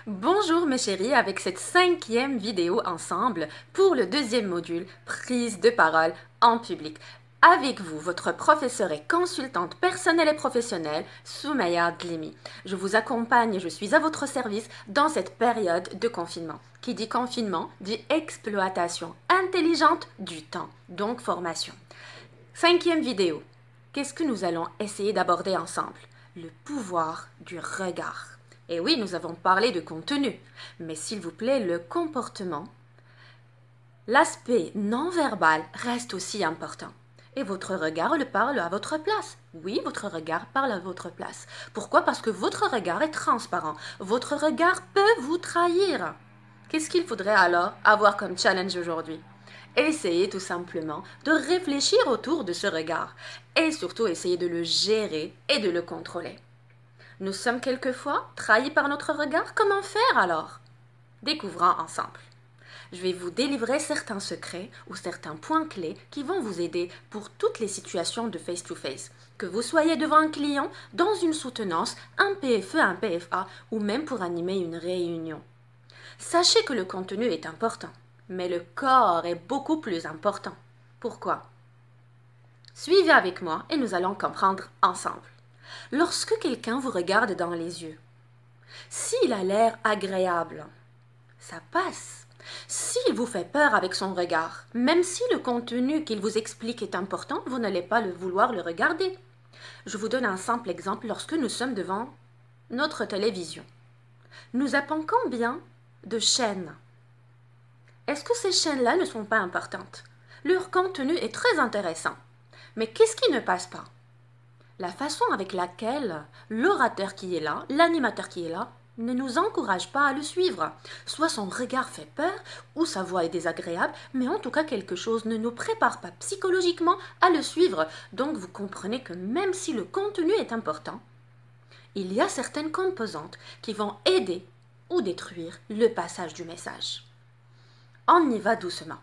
Bonjour mes chéris, avec cette 5e vidéo ensemble pour le 2e module, prise de parole en public. Avec vous, votre professeure et consultante personnelle et professionnelle, Soumeya Dlimi. Je vous accompagne et je suis à votre service dans cette période de confinement. Qui dit confinement, dit exploitation intelligente du temps, donc formation. 5e vidéo. Qu'est-ce que nous allons essayer d'aborder ensemble? Le pouvoir du regard. Et oui, nous avons parlé de contenu, mais s'il vous plaît, le comportement, l'aspect non-verbal reste aussi important. Et votre regard le parle à votre place. Oui, votre regard parle à votre place. Pourquoi? Parce que votre regard est transparent. Votre regard peut vous trahir. Qu'est-ce qu'il faudrait alors avoir comme challenge aujourd'hui? Essayez tout simplement de réfléchir autour de ce regard et surtout essayez de le gérer et de le contrôler. Nous sommes quelquefois trahis par notre regard. Comment faire alors? Découvrons ensemble. Je vais vous délivrer certains secrets ou certains points clés qui vont vous aider pour toutes les situations de face-to-face. Que vous soyez devant un client, dans une soutenance, un PFE, un PFA ou même pour animer une réunion. Sachez que le contenu est important, mais le corps est beaucoup plus important. Pourquoi? Suivez avec moi et nous allons comprendre ensemble. Lorsque quelqu'un vous regarde dans les yeux, s'il a l'air agréable, ça passe. S'il vous fait peur avec son regard, même si le contenu qu'il vous explique est important, vous n'allez pas vouloir le regarder. Je vous donne un simple exemple lorsque nous sommes devant notre télévision. Nous avons combien de chaînes? Est-ce que ces chaînes-là ne sont pas importantes? Leur contenu est très intéressant. Mais qu'est-ce qui ne passe pas? La façon avec laquelle l'orateur qui est là, l'animateur qui est là, ne nous encourage pas à le suivre. Soit son regard fait peur, ou sa voix est désagréable, mais en tout cas quelque chose ne nous prépare pas psychologiquement à le suivre. Donc vous comprenez que même si le contenu est important, il y a certaines composantes qui vont aider ou détruire le passage du message. On y va doucement.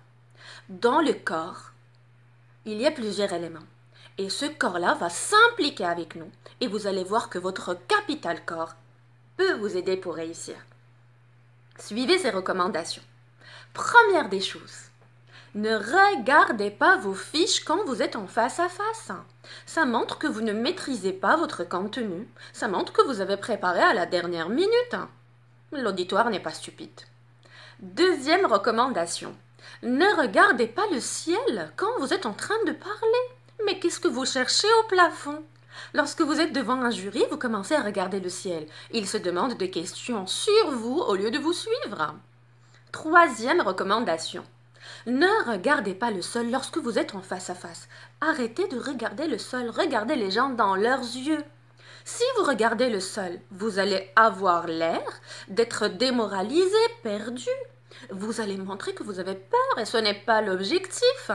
Dans le corps, il y a plusieurs éléments. Et ce corps-là va s'impliquer avec nous. Et vous allez voir que votre capital corps peut vous aider pour réussir. Suivez ces recommandations. Première des choses, ne regardez pas vos fiches quand vous êtes en face à face. Ça montre que vous ne maîtrisez pas votre contenu. Ça montre que vous avez préparé à la dernière minute. L'auditoire n'est pas stupide. Deuxième recommandation, ne regardez pas le ciel quand vous êtes en train de parler. Mais qu'est-ce que vous cherchez au plafond? Lorsque vous êtes devant un jury, vous commencez à regarder le ciel. Il se demande des questions sur vous au lieu de vous suivre. Troisième recommandation. Ne regardez pas le sol lorsque vous êtes en face à face. Arrêtez de regarder le sol, regardez les gens dans leurs yeux. Si vous regardez le sol, vous allez avoir l'air d'être démoralisé, perdu. Vous allez montrer que vous avez peur et ce n'est pas l'objectif.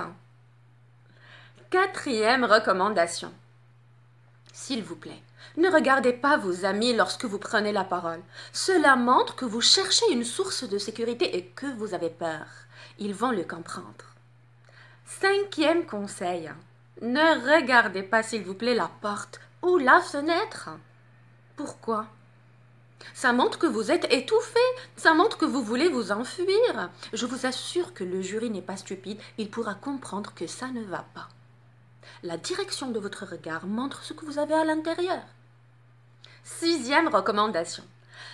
Quatrième recommandation. S'il vous plaît, ne regardez pas vos amis lorsque vous prenez la parole. Cela montre que vous cherchez une source de sécurité et que vous avez peur. Ils vont le comprendre. Cinquième conseil. Ne regardez pas, s'il vous plaît, la porte ou la fenêtre. Pourquoi? Ça montre que vous êtes étouffé, ça montre que vous voulez vous enfuir. Je vous assure que le jury n'est pas stupide, il pourra comprendre que ça ne va pas. La direction de votre regard montre ce que vous avez à l'intérieur. Sixième recommandation.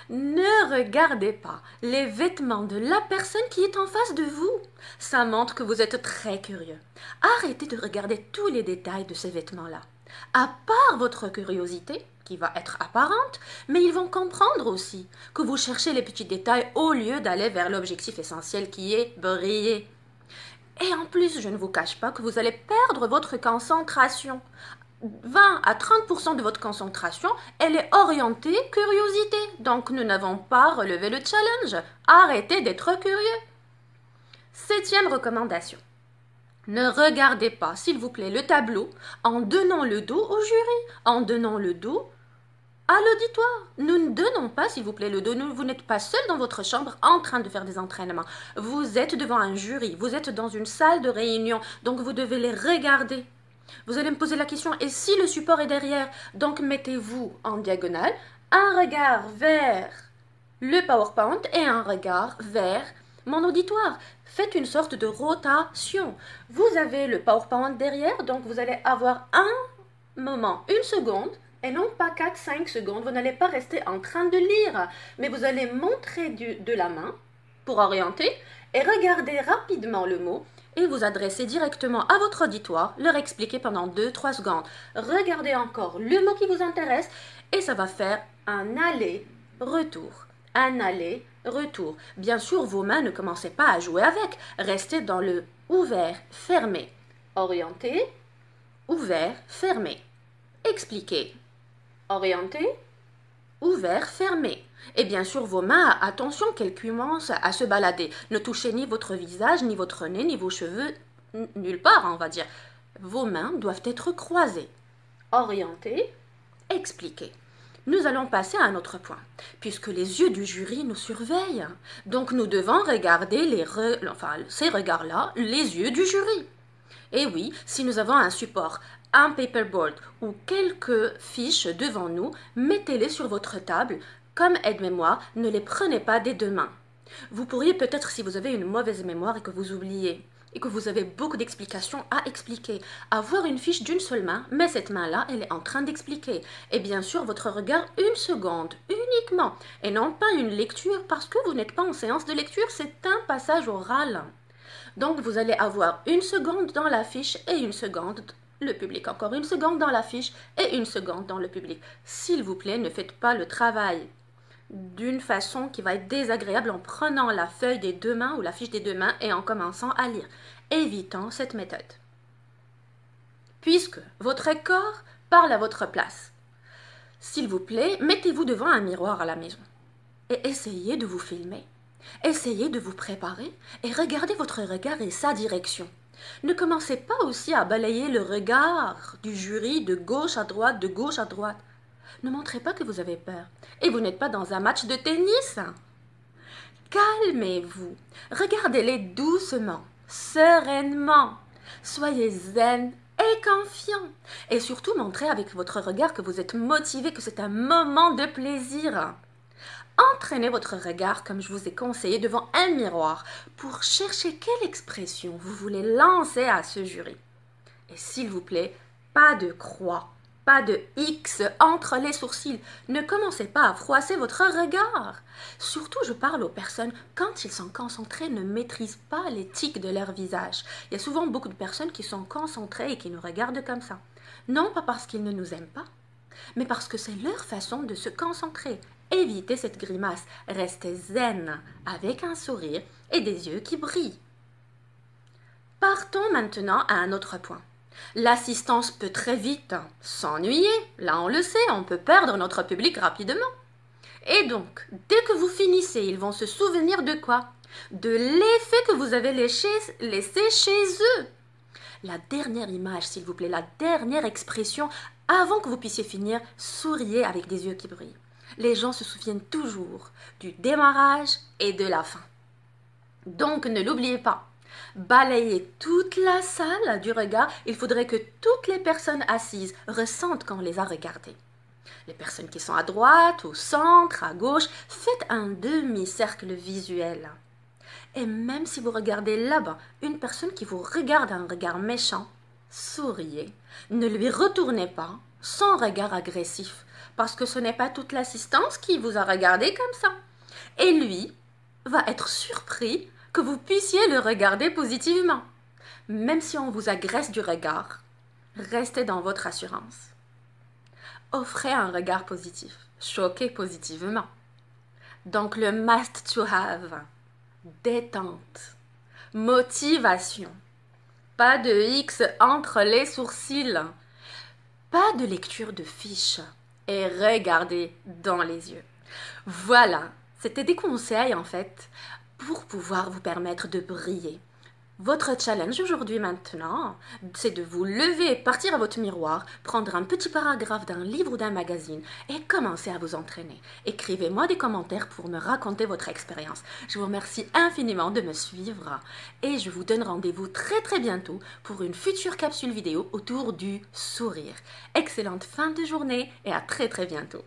Ne regardez pas les vêtements de la personne qui est en face de vous. Ça montre que vous êtes très curieux. Arrêtez de regarder tous les détails de ces vêtements-là. À part votre curiosité, qui va être apparente, mais ils vont comprendre aussi que vous cherchez les petits détails au lieu d'aller vers l'objectif essentiel qui est briller. Et en plus, je ne vous cache pas que vous allez perdre votre concentration. 20 à 30% de votre concentration, elle est orientée curiosité. Donc, nous n'avons pas relevé le challenge. Arrêtez d'être curieux. Septième recommandation. Ne regardez pas, s'il vous plaît, le tableau en donnant le dos au jury, en donnant le dos à l'auditoire. Nous ne donnons pas, s'il vous plaît, le dos. Vous n'êtes pas seul dans votre chambre en train de faire des entraînements. Vous êtes devant un jury, vous êtes dans une salle de réunion, donc vous devez les regarder. Vous allez me poser la question, et si le support est derrière? Donc mettez-vous en diagonale, un regard vers le PowerPoint et un regard vers mon auditoire. Faites une sorte de rotation. Vous avez le PowerPoint derrière, donc vous allez avoir un moment, une seconde, et non pas 4-5 secondes. Vous n'allez pas rester en train de lire, mais vous allez montrer de la main pour orienter et regarder rapidement le mot et vous adresser directement à votre auditoire, leur expliquer pendant 2-3 secondes. Regardez encore le mot qui vous intéresse et ça va faire un aller-retour. Un aller-retour. Bien sûr, vos mains ne commencez pas à jouer avec. Restez dans le ouvert, fermé. Orienté, ouvert, fermé. Expliquez. Orienté, ouvert, fermé. Et bien sûr, vos mains, attention qu'elles commencent à se balader. Ne touchez ni votre visage, ni votre nez, ni vos cheveux, nulle part, on va dire. Vos mains doivent être croisées. Orienté, expliquez. Nous allons passer à un autre point, puisque les yeux du jury nous surveillent. Donc nous devons regarder ces regards-là, les yeux du jury. Et oui, si nous avons un support, un paperboard ou quelques fiches devant nous, mettez-les sur votre table. Comme aide-mémoire, ne les prenez pas des deux mains. Vous pourriez peut-être, si vous avez une mauvaise mémoire et que vous oubliez, et que vous avez beaucoup d'explications à expliquer, avoir une fiche d'une seule main, mais cette main-là, elle est en train d'expliquer. Et bien sûr, votre regard, une seconde, uniquement, et non pas une lecture, parce que vous n'êtes pas en séance de lecture, c'est un passage oral. Donc, vous allez avoir une seconde dans la fiche et une seconde le public. Encore une seconde dans la fiche et une seconde dans le public. S'il vous plaît, ne faites pas le travail d'une façon qui va être désagréable en prenant la feuille des deux mains ou la fiche des deux mains et en commençant à lire. Évitons cette méthode. Puisque votre corps parle à votre place, s'il vous plaît, mettez-vous devant un miroir à la maison et essayez de vous filmer. Essayez de vous préparer et regardez votre regard et sa direction. Ne commencez pas aussi à balayer le regard du jury de gauche à droite, de gauche à droite. Ne montrez pas que vous avez peur. Et vous n'êtes pas dans un match de tennis. Calmez-vous. Regardez-les doucement, sereinement. Soyez zen et confiant. Et surtout, montrez avec votre regard que vous êtes motivé, que c'est un moment de plaisir. Entraînez votre regard, comme je vous ai conseillé, devant un miroir pour chercher quelle expression vous voulez lancer à ce jury. Et s'il vous plaît, pas de croix. Pas de X entre les sourcils. Ne commencez pas à froisser votre regard. Surtout, je parle aux personnes, quand ils sont concentrés, ne maîtrisent pas les tics de leur visage. Il y a souvent beaucoup de personnes qui sont concentrées et qui nous regardent comme ça. Non pas parce qu'ils ne nous aiment pas, mais parce que c'est leur façon de se concentrer. Évitez cette grimace. Restez zen, avec un sourire et des yeux qui brillent. Partons maintenant à un autre point. L'assistance peut très vite s'ennuyer, là on le sait, on peut perdre notre public rapidement. Et donc, dès que vous finissez, ils vont se souvenir de quoi? De l'effet que vous avez laissé chez eux. La dernière image, s'il vous plaît, la dernière expression, avant que vous puissiez finir, souriez avec des yeux qui brillent. Les gens se souviennent toujours du démarrage et de la fin. Donc, ne l'oubliez pas. Balayez toute la salle du regard, il faudrait que toutes les personnes assises ressentent qu'on les a regardées. Les personnes qui sont à droite, au centre, à gauche, faites un demi-cercle visuel. Et même si vous regardez là-bas une personne qui vous regarde un regard méchant, souriez. Ne lui retournez pas son regard agressif, parce que ce n'est pas toute l'assistance qui vous a regardé comme ça. Et lui va être surpris que vous puissiez le regarder positivement. Même si on vous agresse du regard, restez dans votre assurance. Offrez un regard positif, choquez positivement. Donc le must to have, détente, motivation, pas de X entre les sourcils, pas de lecture de fiches et regardez dans les yeux. Voilà, c'était des conseils en fait pour pouvoir vous permettre de briller. Votre challenge aujourd'hui maintenant, c'est de vous lever, partir à votre miroir, prendre un petit paragraphe d'un livre ou d'un magazine et commencer à vous entraîner. Écrivez-moi des commentaires pour me raconter votre expérience. Je vous remercie infiniment de me suivre et je vous donne rendez-vous très bientôt pour une future capsule vidéo autour du sourire. Excellente fin de journée et à très bientôt.